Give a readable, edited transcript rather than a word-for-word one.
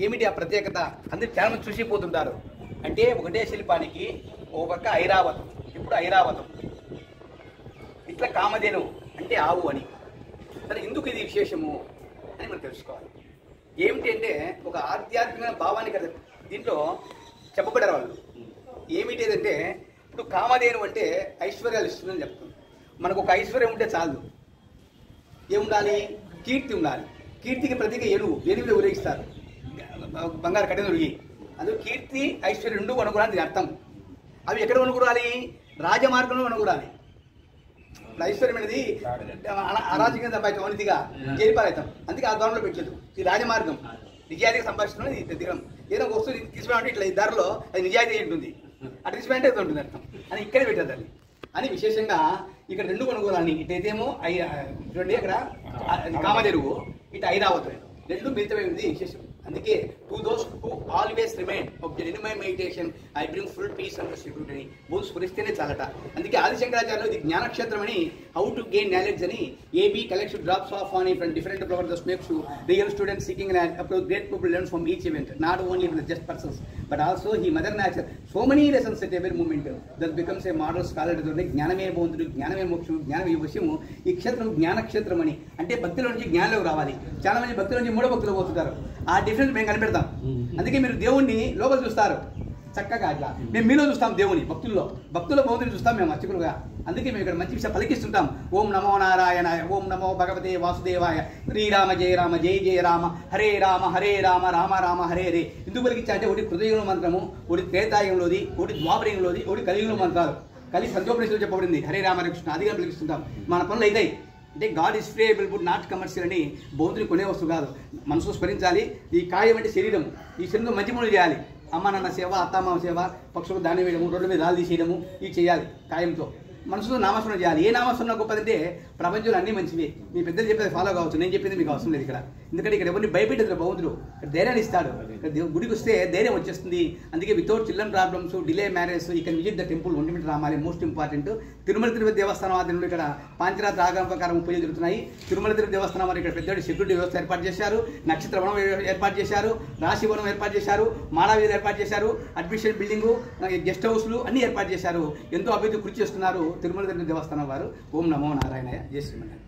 ఏమిటి ఆ ప్రత్యేకత అందరు చాలా మంది చూసిపోతుంటారు. అంటే ఒకటే శిల్పానికి ఓ పక్క ఐరావతం, ఇప్పుడు ఐరావతం, ఇట్లా కామధేను అంటే ఆవు అని. సరే, ఎందుకు ఇది విశేషము అని మనం తెలుసుకోవాలి. ఏమిటి అంటే ఒక ఆధ్యాత్మిక భావాన్ని కదా దీంట్లో చెప్పబడారు వాళ్ళు. ఏమిటి అంటే ఇప్పుడు కామధేను అంటే ఐశ్వర్యాలు ఇస్తుందని చెప్తుంది. మనకు ఒక ఐశ్వర్యం ఉంటే చాలు. ఏముండాలి? కీర్తి ఉండాలి. కీర్తికి ప్రతీక ఏనుగు, ఏనుగులో ఊరేగిస్తారు, బంగారు కట్టెను ఉరిగి. అందులో కీర్తి ఐశ్వర్యం రెండు అనుకూరాలి. దీని అర్థం అవి ఎక్కడ అనుకూరాలి? రాజమార్గంలో అనుకూరాలి. ఐశ్వర్యం అనేది అరాజకంగా సంపాదించడం, అనితిగా చేరిపాలవుతాం. అందుకే ఆ ద్వారంలో పెట్టలేదు. ఇది రాజమార్గం, నిజాయితీగా సంపాదించడం. ఇది దిగడం. ఏదో ఒక వస్తువు తీసుకోవాలంటే ఇట్లా ఈ దారిలో అది నిజాయితీ ఉంటుంది, అటు తీసుకోవాలంటే అది ఉంటుంది అర్థం అని ఇక్కడే పెట్టేది అది అని. విశేషంగా ఇక్కడ రెండు కొనుగోలని, ఇటైతేమో చూడండి అక్కడ కామధేనువు, ఇటు ఐరావతం, రెండు మిగతామైంది విశేషం. అందుకే to those who always remain of the in my meditation I bring full peace and security బోధ స్ఫురిస్తేనే చాలట. అందుకే ఆదిశంకరాచార్యులు ఇది జ్ఞానక్షేత్రం అని, హౌ టు గెయిన్ నాలెడ్జ్ అని, a bee collection drops of on from different flowers makes real students seeking great people learn from each event, not only from just persons but also he mother nature. So many lessons at every moment that becomes A model scholar. జ్ఞానమే బోధుడు, జ్ఞానమే మోక్షము, జ్ఞానమే వశము. ఈ క్షేత్రం జ్ఞానక్షేత్రం అని. అంటే భక్తుల నుంచి జ్ఞానంలోకి రావాలి. చాలా మంది భక్తుల నుంచి మూడో భక్తులు పోతుంటారు. ఆ డిఫరెన్స్ మేము కనిపెడతాం. అందుకే మీరు దేవుణ్ణి లోపల చూస్తారు చక్కగా, అట్లా మేము మీలో చూస్తాం దేవుని. భక్తుల బౌద్ధుని చూస్తాం మేము అర్చకులుగా. అందుకే మేము ఇక్కడ మంచి విషయం పలికిస్తుంటాం. ఓం నమో నారాయణాయ, ఓం నమో భగవతే వాసుదేవాయ, శ్రీరామ జయ రామ జయ జయ రామ, హరే రామ రామ రామ హరే హరే. ఎందుకు పలికించా అంటే ఒకటి హృదయంలో మంత్రము, ఒకటి త్రేతాయుగంలోది, ఒకటి ద్వాపరయుగంలోది, ఒకటి కలియుగంలో మంత్రాలు. కలిసి సంతోపనిషత్తులో చెప్పబడింది హరే రామ కృష్ణ. అదిగా పలికిస్తుంటాం. మన పనులు అవుతాయి. అంటే God is free available not commercial అని. బౌద్ధుని కొనే వస్తువు కాదు, మనసు స్మరించాలి. ఈ కాయం అంటే శరీరం, ఈ శరీరం మంచి పనులు చేయాలి. అమ్మ నాన్న సేవ, అత్తమామ సేవ, పక్షులకు దాని వేయడము, రోడ్ల మీద దాలు తీసేయడము, ఇవి చేయాలి. కాయంతో మనసులో నామస్మరణ చేయాలి. ఏ నామస్మరణ గొప్పదంటే ప్రపంచంలో అన్ని మంచివే. మీ పెద్దలు చెప్పేది ఫాలో కావచ్చు, నేను చెప్పింది మీకు అవసరం లేదు ఇక్కడ. ఎందుకంటే ఇక్కడ ఎవరిని భయపెట్టదు బౌద్ధుడు, ఇక్కడ ధైర్యాన్ని ఇస్తాడు. ఇక్కడ గుడికి వస్తే ధైర్యం వచ్చేస్తుంది. అందుకే without children problems, delay marriage, ఈ can visit the temple. 1 minute రామాలి, మోస్ట్ ఇంపార్టెంట్. తిరుమల దేవస్థానం ఆధ్వర్యంలో ఇక్కడ పాంచరాత్రి ఆగమ ప్రకారం పూజలు జరుగుతున్నాయి. తిరుమల దేవస్థానం వారు ఇక్కడ పెద్ద సెక్యూరిటీ వ్యవస్థ ఏర్పాటు చేశారు, నక్షత్ర వనం ఏర్పాటు చేశారు, రాశి వనం ఏర్పాటు చేశారు, మానవీయులు ఏర్పాటు చేశారు, అడ్మిషన్ బిల్డింగు, గెస్ట్ హౌస్లు అన్ని ఏర్పాటు చేశారు. ఎంతో అభివృద్ధి కృషి చేస్తున్నారు తిరుమల దేవస్థానం వారు. ఓం నమో నారాయణాయ, జై శ్రీమన్నారాయణ.